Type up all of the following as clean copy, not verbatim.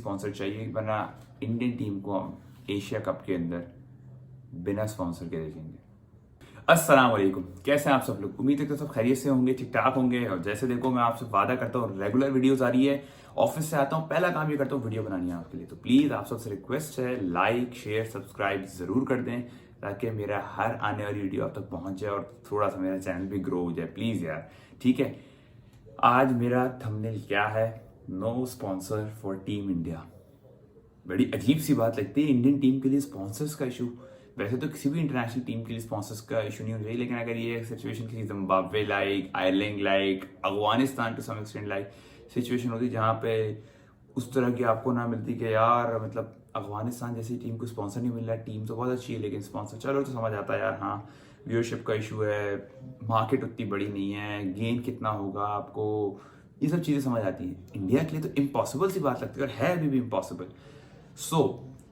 Sponsor चाहिए, वरना Indian team को हम एशिया कप के अंदर बिना स्पॉन्सर के देखेंगे। अस्सलाम वालेकुम, कैसे हैं आप सब लोग? उम्मीद है कि सब खैरियत से होंगे, ठीक ठाक होंगे। और जैसे देखो, मैं आपसे वादा करता हूँ, रेगुलर वीडियोस आ रही है। ऑफिस से आता हूँ, पहला काम ये करता हूँ वीडियो बनानी है आपके लिए। तो प्लीज आप सबसे रिक्वेस्ट है, लाइक शेयर सब्सक्राइब जरूर कर दें, ताकि मेरा हर आने वाली वीडियो आप तक पहुंच जाए और थोड़ा सा मेरा चैनल भी ग्रो हो जाए। प्लीज यार, ठीक है। आज मेरा थंबनेल क्या है? No sponsor for team India. बड़ी अजीब सी बात लगती है इंडियन टीम के लिए स्पॉन्सर्स का इशू। वैसे तो किसी भी इंटरनेशनल टीम के लिए स्पॉन्सर्स का इशू नहीं होना चाहिए, लेकिन अगर ये सिचुएशन किसी Zimbabwe like, Ireland like, Afghanistan to some extent like situation होती जहाँ पे उस तरह की आपको ना मिलती कि यार मतलब अफगानिस्तान जैसी टीम को स्पॉन्सर नहीं मिल रहा, टीम तो बहुत अच्छी है लेकिन स्पॉन्सर, चलो तो समझ आता है यार, हाँ व्यूअरशिप का इशू है, मार्केट उतनी बड़ी नहीं है, गेन कितना होगा आपको, ये सब चीज़ें समझ आती हैं। इंडिया के लिए तो इम्पॉसिबल सी बात लगती है और है अभी भी इम्पॉसिबल।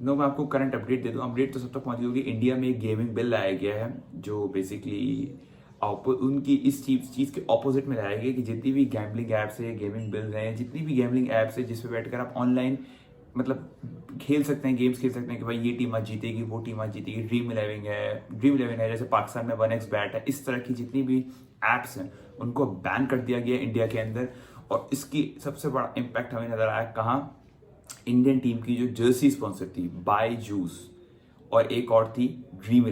नो मैं आपको करंट अपडेट दे दूं। अपडेट तो सब तक पहुंची होगी। इंडिया में एक गेमिंग बिल लाया गया है जो बेसिकली उनकी इस चीज़ के ऑपोजिट में लाया गया कि जितनी भी गैम्बलिंग ऐप्स है, गेमिंग बिल्स हैं, जितनी भी गैम्बलिंग ऐप्स है जिस पे बैठकर आप ऑनलाइन मतलब खेल सकते हैं, गेम्स खेल सकते हैं कि भाई ये टीम आज जीतेगी, वो टीम आज जीतेगी, ड्रीम इलेवन है, जैसे पाकिस्तान में 1xBet है, इस तरह की जितनी भी एप्स हैं उनको बैन कर दिया गया इंडिया के अंदर। और इसकी सबसे बड़ा इम्पैक्ट हमें नजर आया कहाँ? इंडियन टीम की जो जर्सी स्पॉन्सर थी बायजूस, और एक और थी ड्रीम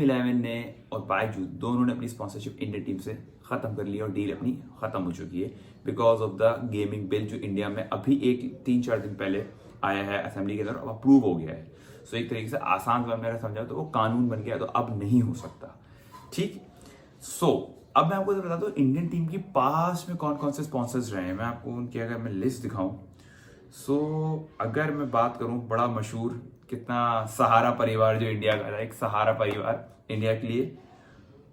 इलेवन ने और बायजूस दोनों ने अपनी स्पॉन्सरशिप इंडियन टीम से खत्म कर ली और डील अपनी खत्म हो चुकी है because of the gaming bill जो इंडिया में अभी 3-4 दिन पहले आया है असेंबली के अंदर, अब अप्रूव हो गया है। सो एक तरीके से आसान सा मैं समझा तो वो कानून बन गया, तो अब नहीं हो सकता, ठीक। अब मैं आपको बता दूं इंडियन टीम की पास्ट में कौन कौन से स्पॉन्सर्स रहे हैं। मैं आपको उनकी अगर मैं लिस्ट दिखाऊं, अगर मैं बात करूं, बड़ा मशहूर कितना सहारा परिवार जो इंडिया का था, एक सहारा परिवार इंडिया के लिए,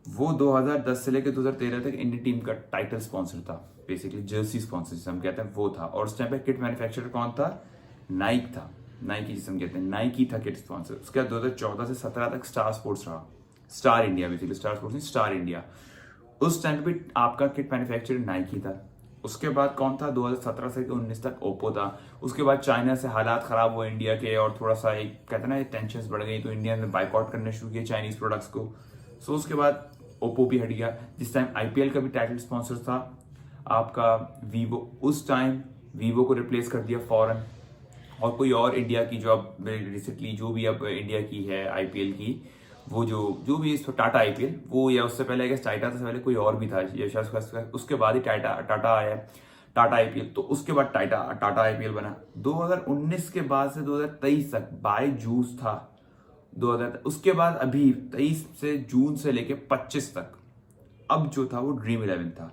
वो 2010 से लेकर 2013 तक इंडियन टीम का टाइटल स्पॉन्सर था, बेसिकली जर्सी स्पॉन्सर जिसे हम कहते हैं वो था। और उस टाइम पे किट मैन्युफैक्चरर कौन था? नाइक था, नाइकी जिसे हम कहते हैं, नाइकी था किट स्पॉन्सर। उसके बाद 2014 से 17 तक स्टार स्पोर्ट्स रहा, star India, basically star sports नहीं, स्टार इंडिया। उस टाइम पे भी आपका किट मैन्युफैक्चरर नाइकी था। उसके बाद कौन था? 2017 से 19 तक ओप्पो था। उसके बाद चाइना से हालात खराब हुए इंडिया के और थोड़ा सा एक कहते हैं ना टेंशन बढ़ गई, तो इंडिया ने बाइकआउट करने शुरू किए चाइनीज प्रोडक्ट्स को। उसके बाद ओप्पो भी हट गया। जिस टाइम आईपीएल का भी टाइटल स्पॉन्सर था आपका वीवो, उस टाइम वीवो को रिप्लेस कर दिया फॉरन, और कोई और इंडिया की जो अब रिसेंटली जो भी अब इंडिया की है आईपीएल की, वो जो भी इस टाटा आईपीएल, वो या उससे पहले अगर टाटा से पहले कोई और भी था, या शायद उसके बाद ही टाटा आया, टाटा आईपीएल। तो उसके बाद टाटा आईपीएल बना। 2019 के बाद से 2023 तक बायजूस था 2000, उसके बाद अभी 23 से जून से लेके 25 तक अब जो था वो ड्रीम इलेवन था।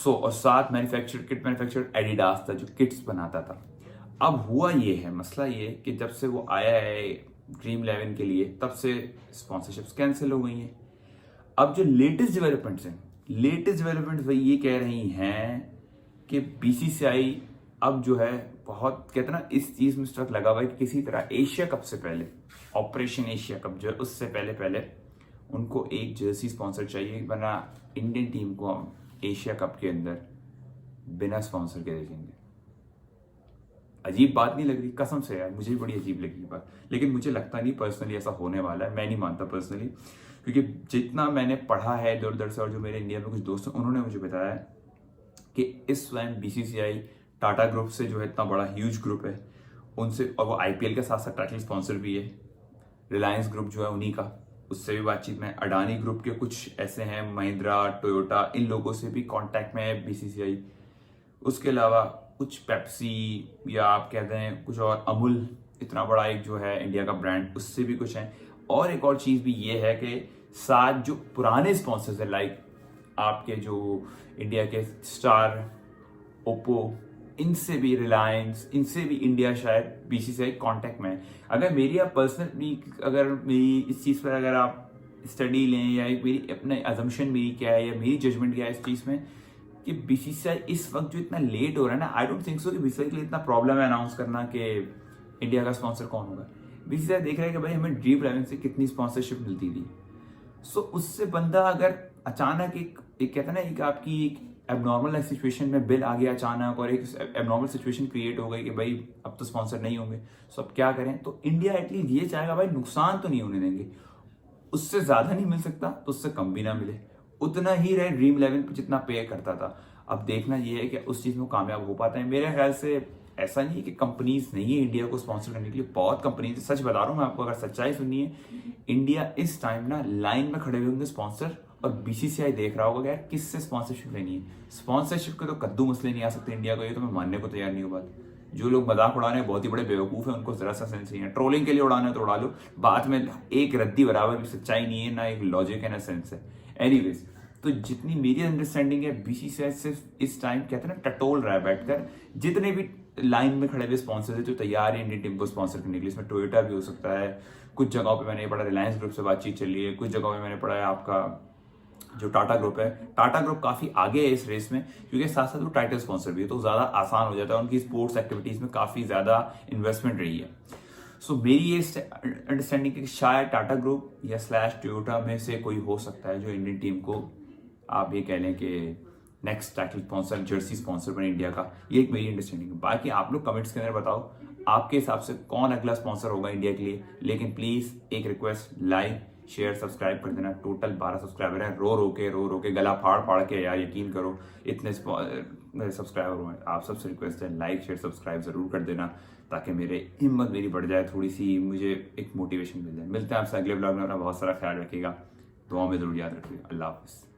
और साथ किट मैन्युफैक्चर एडिडास था जो किट्स बनाता था। अब हुआ ये है, मसला ये कि जब से वो आया है ड्रीम इलेवन के लिए, तब से स्पॉन्सरशिप्स कैंसिल हो गई हैं। अब जो लेटेस्ट डेवलपमेंट्स वही ये कह रही हैं कि बीसीसीआई अब जो है बहुत कहते ना इस चीज में स्ट्रक लगा हुआ है कि किसी तरह एशिया कप से पहले, ऑपरेशन एशिया कप जो है उससे पहले उनको एक जर्सी स्पॉन्सर चाहिए, वरना इंडियन टीम को हम एशिया कप के अंदर बिना स्पॉन्सर के देखेंगे। अजीब बात नहीं लग रही? कसम से यार मुझे भी बड़ी अजीब लगी बात, लेकिन मुझे लगता नहीं पर्सनली ऐसा होने वाला है। मैं नहीं मानता पर्सनली, क्योंकि जितना मैंने पढ़ा है इधर उधर से और जो मेरे इंडिया में कुछ दोस्त हैं उन्होंने मुझे बताया कि इस टाइम बीसीसीआई टाटा ग्रुप से जो है इतना बड़ा ह्यूज ग्रुप है उनसे, और वो आईपीएल के साथ साथ टाइटल स्पॉन्सर भी है। रिलायंस ग्रुप जो है उन्हीं का, उससे भी बातचीत में। अडानी ग्रुप के कुछ ऐसे हैं, महिंद्रा, टोयोटा, इन लोगों से भी कांटेक्ट में है बीसीसीआई। उसके अलावा कुछ पेप्सी या आप कहते हैं कुछ और, अमूल इतना बड़ा एक जो है इंडिया का ब्रांड, उससे भी कुछ है। और एक और चीज भी ये है कि साथ जो पुराने स्पॉन्सर्स है लाइक आपके जो इंडिया के स्टार, ओप्पो, इनसे भी, रिलायंस, इनसे भी इंडिया शायद बीसीसीआई कांटेक्ट में है। अगर मेरी आप पर्सनली, अगर मेरी इस चीज़ पर अगर आप स्टडी लें या एक मेरी अपने अजम्पशन मेरी क्या है या मेरी जजमेंट क्या है इस चीज़ में कि बीसीसीआई इस वक्त जो इतना लेट हो रहा है ना, आई डोंट थिंक सो कि बीसीसीआई के लिए इतना प्रॉब्लम है अनाउंस करना कि इंडिया का स्पॉन्सर कौन होगा। बीसीसीआई देख रहा है कि भाई हमें ड्रीम इलेवन से कितनी स्पॉन्सरशिप मिलती थी। उससे बंदा अगर अचानक एक कहता है ना एक आपकी एक एबनॉर्मल सिचुएशन में बिल आ गया अचानक और एक एबनॉर्मल सिचुएशन क्रिएट हो गई कि भाई अब तो स्पॉन्सर नहीं होंगे, सो अब क्या करें, तो इंडिया एटलीस्ट ये चाहेगा भाई नुकसान तो नहीं होने देंगे, उससे ज्यादा नहीं मिल सकता तो उससे कम भी ना मिले, उतना ही रहे ड्रीम 11 पे जितना पे करता था। अब देखना ये है कि उस चीज में कामयाब हो पाते हैं। मेरे ख्याल से ऐसा नहीं है कि कंपनीज नहीं है इंडिया को स्पॉन्सर करने के लिए, बहुत कंपनीज, सच बता रहा हूँ मैं आपको, अगर सच्चाई सुननी है, इंडिया इस टाइम ना लाइन में खड़े हुए होंगे स्पॉन्सर, और बीसीसीआई देख रहा होगा कि यार किससे स्पॉन्सरशिप लेनी है। स्पॉन्सरशिप के तो कद्दू मसले नहीं आ सकते इंडिया को, ये तो मैं मानने को तैयार नहीं हूँ बात। जो लोग मजाक उड़ा रहे हैं बहुत ही बड़े बेवकूफ है, उनको जरा सा सेंस नहीं है। ट्रोलिंग के लिए उड़ाना है तो उड़ा लो, बाद में एक रद्दी बराबर भी सच्चाई नहीं है, ना एक लॉजिक है ना सेंस है। एनीवेज, तो जितनी मेरी अंडरस्टैंडिंग है, बीसीसीआई सिर्फ इस टाइम कहते हैं ना टटोल रहा है बैठकर, जितने भी लाइन में खड़े हुए स्पॉन्सर है जो तैयार है इंडियन टीम को स्पॉन्सर करने के लिए, इसमें टोयोटा भी हो सकता है, कुछ जगहों पे मैंने पढ़ा रिलायंस ग्रुप से बातचीत चली है, कुछ जगहों पे मैंने पढ़ा है आपका जो टाटा ग्रुप है, टाटा ग्रुप काफी आगे है इस रेस में, क्योंकि साथ साथ वो टाइटल स्पॉन्सर भी है, तो ज्यादा आसान हो जाता है, उनकी स्पोर्ट्स एक्टिविटीज में काफी ज्यादा इन्वेस्टमेंट रही है। सो मेरी ये अंडरस्टैंडिंग है कि शायद टाटा ग्रुप या स्लैश टोयोटा में से कोई हो सकता है जो इंडियन टीम को, आप ये कह लें कि next title sponsor, Jersey sponsor बने इंडिया का। ये एक मेरी अंडरस्टैंडिंग है। बाकी आप लोग कमेंट्स के अंदर बताओ आपके हिसाब से कौन अगला स्पॉन्सर होगा इंडिया के लिए। लेकिन प्लीज एक रिक्वेस्ट, लाइक शेयर सब्सक्राइब कर देना। टोटल 12 सब्सक्राइबर हैं, रो रो के गला फाड़ फाड़ के, यार यकीन करो इतने सब्सक्राइबर हुए। आप सबसे रिक्वेस्ट है लाइक शेयर सब्सक्राइब जरूर कर देना, ताकि मेरे हिम्मत मेरी बढ़ जाए थोड़ी सी, मुझे एक मोटिवेशन मिल जाए। मिलते हैं आपसे अगले ब्लॉग में, अपना बहुत सारा ख्याल रखिएगा, दुआ में जरूर याद रखिएगा। अल्लाह हाफिज़।